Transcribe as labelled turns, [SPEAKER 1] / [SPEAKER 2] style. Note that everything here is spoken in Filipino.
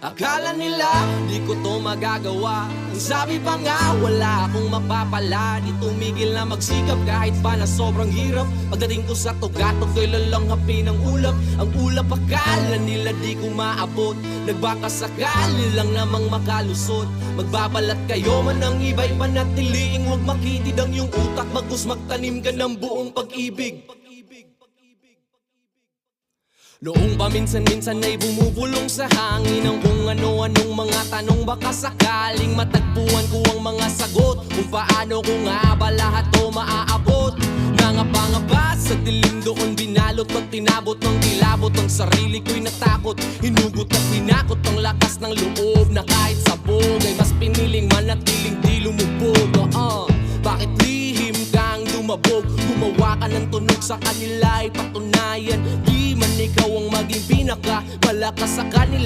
[SPEAKER 1] Akala nila di ko to magagawa. Ang sabi pa nga wala akong mapapala. Di tumigil na magsikap kahit pa na sobrang hirap. Pagdating ko sa tugatog ko'y lalanghapin ang ulap. Ang ulap akala nila di ko maabot. Nagbaka sakali lang namang makalusot. Magbabalat kayo man ang iba'y panatiliing huwag makitid ang iyong utak. Bagus magtanim ka ng buong pag-ibig. Noong paminsan-minsan ay bumubulong sa hangin ang kung ano-anong mga tanong. Baka sakaling matagpuan ko ang mga sagot kung paano ko nga ba lahat to maaabot. Nangapa-ngapa sa dilim doon binalot at tinabot ng kilabot. Ang sarili ko'y natakot, hinugot at pinakot ang lakas ng loob na kahit sabog ay mas piniling manatiling di lumubog. Bakit lihim kang dumabog? Gumawa ka ng tunog sa kanila ay patunayan di man ikaw ang maging pinaka malakas sa kanila.